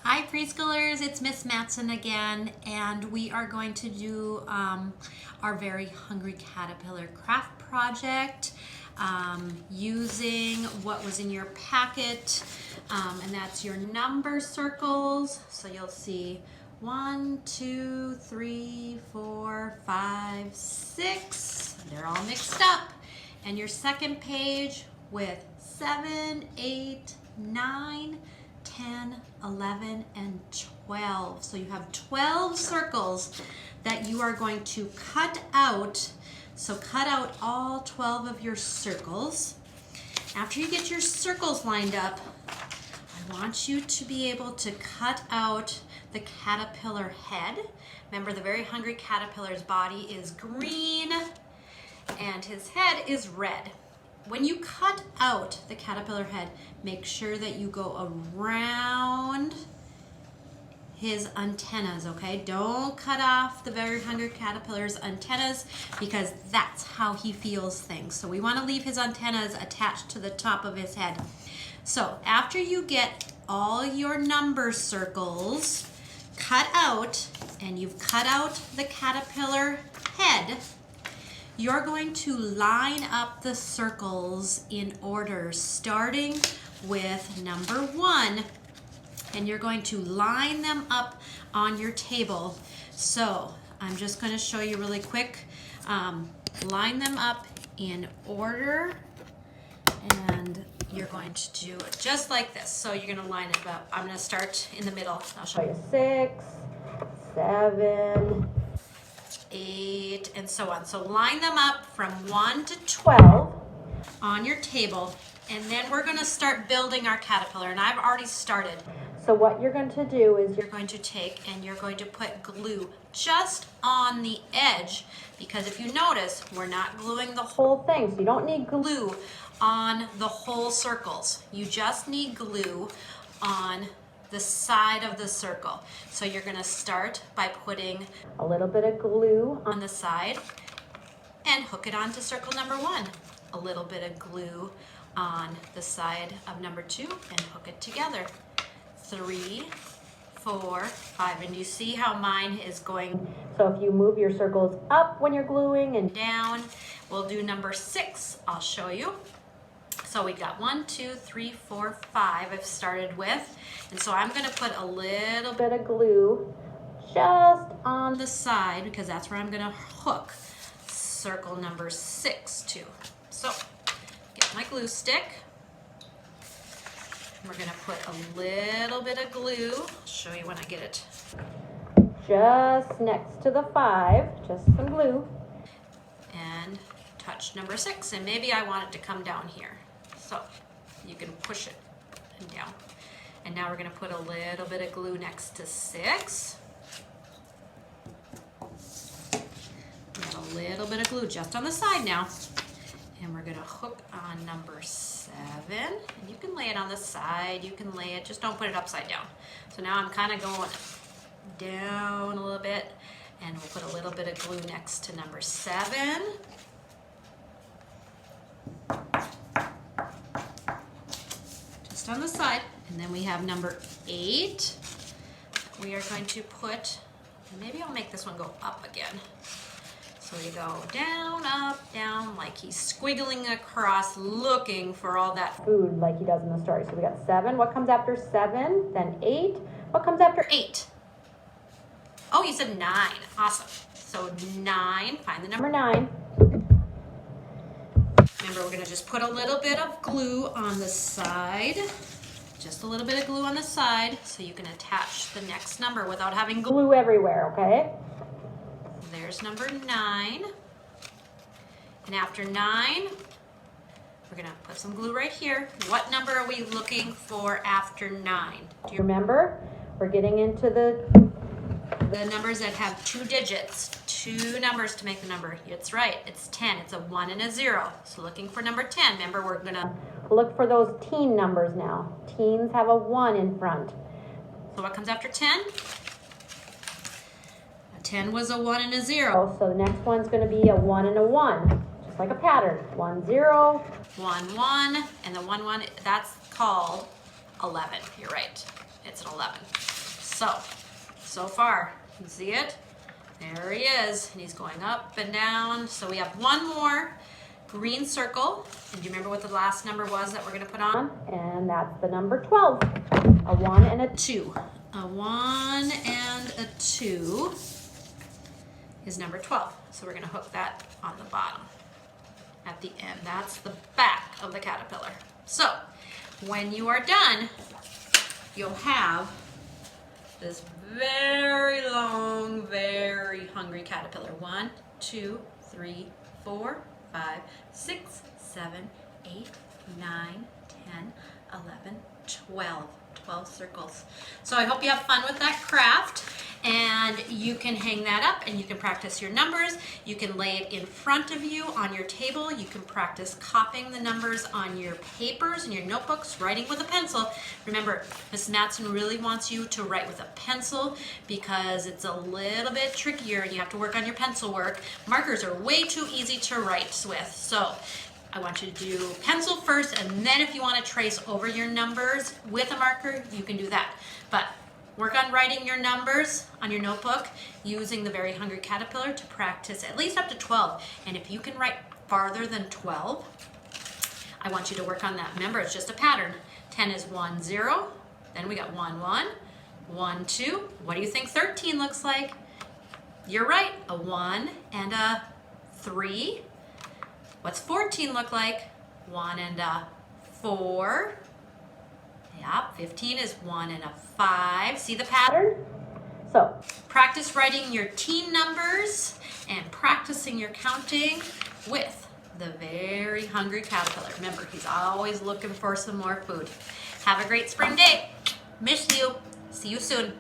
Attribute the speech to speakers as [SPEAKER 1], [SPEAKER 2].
[SPEAKER 1] Hi preschoolers, it's Miss Matson again, and we are going to do our Very Hungry Caterpillar craft project using what was in your packet, and that's your number circles. So you'll see 1, 2, 3, 4, 5, 6. They're all mixed up. And your second page with 7, 8, 9, 10, 11, and 12. So you have 12 circles that you are going to cut out. So cut out all 12 of your circles. After you get your circles lined up, I want you to be able to cut out the caterpillar head. Remember, the Very Hungry Caterpillar's body is green and his head is red. When you cut out the caterpillar head, make sure that you go around his antennas, okay? Don't cut off the Very Hungry Caterpillar's antennas because that's how he feels things. So we want to leave his antennas attached to the top of his head. So after you get all your number circles cut out and you've cut out the caterpillar head, you're going to line up the circles in order, starting with number 1, and you're going to line them up on your table. So I'm just going to show you really quick. Line them up in order, and you're going to do it just like this. So you're going to line it up. I'm going to start in the middle. I'll show you 6, 7, 8, and so on. So line them up from 1 to 12 on your table, and then we're going to start building our caterpillar, and I've already started. So what you're going to do is you're going to take and you're going to put glue just on the edge, because if you notice, we're not gluing the whole thing, so you don't need glue on the whole circles. You just need glue on the side of the circle. So you're going to start by putting a little bit of glue on the side and hook it onto circle number 1. A little bit of glue on the side of number 2 and hook it together. 3, 4, 5, and you see how mine is going. So if you move your circles up when you're gluing and down, we'll do number 6. I'll show you. So we got 1, 2, 3, 4, 5 I've started with. And so I'm going to put a little bit of glue just on the side because that's where I'm going to hook circle number 6 to. So get my glue stick. We're going to put a little bit of glue. I'll show you when I get it. Just next to the 5, just some glue. And touch number 6, and maybe I want it to come down here. So you can push it and down. And now we're going to put a little bit of glue next to 6. And a little bit of glue just on the side now. And we're going to hook on number 7. And you can lay it on the side. You can lay it, just don't put it upside down. So now I'm kind of going down a little bit. And we'll put a little bit of glue next to number 7. On the side, and then we have number 8. We are going to put, maybe I'll make this one go up again. So we go down, up, down, like he's squiggling across looking for all that food like he does in the story. So we got 7. What comes after 7? Then 8. What comes after 8? Oh, you said 9. Awesome. So 9, find the number 9. Remember, we're going to just put a little bit of glue on the side. Just a little bit of glue on the side so you can attach the next number without having glue everywhere, okay? There's number 9. And after 9, we're going to put some glue right here. What number are we looking for after 9? Do you remember? We're getting into the numbers that have 2 digits. 2 numbers to make the number. It's right, it's 10. It's a 1 and a 0. So looking for number 10. Remember, we're gonna look for those teen numbers now. Teens have a 1 in front. So what comes after 10? A 10 was a 1 and a 0. So the next one's gonna be a 1 and a 1. Just like a pattern. 1, 0. 1, 1. And the 1, 1, that's called 11. You're right. It's an 11. So far, you see it? There he is, and he's going up and down. So we have one more green circle. And do you remember what the last number was that we're gonna put on? And that's the number 12. A 1 and a 2. A 1 and a 2 is number 12. So we're gonna hook that on the bottom at the end. That's the back of the caterpillar. So when you are done, you'll have this very long, very hungry caterpillar. 1, 2, 3, 4, 5, 6, 7, 8, 9, 10, 11, 12. 12 circles. So I hope you have fun with that craft, and you can hang that up and you can practice your numbers. You can lay it in front of you on your table. You can practice copying the numbers on your papers and your notebooks, writing with a pencil. Remember, Ms. Matson really wants you to write with a pencil because it's a little bit trickier and you have to work on your pencil work. Markers are way too easy to write with. So I want you to do pencil first, and then if you want to trace over your numbers with a marker, you can do that. But work on writing your numbers on your notebook using the Very Hungry Caterpillar to practice at least up to 12. And if you can write farther than 12, I want you to work on that. Remember, it's just a pattern. 10 is 1, 0. Then we got 1, 1, 1, 2. What do you think 13 looks like? You're right, a 1 and a 3. What's 14 look like? 1 and a 4. Yeah, 15 is 1 and a 5. See the pattern? So practice writing your teen numbers and practicing your counting with the Very Hungry Caterpillar. Remember, he's always looking for some more food. Have a great spring day. Miss you. See you soon.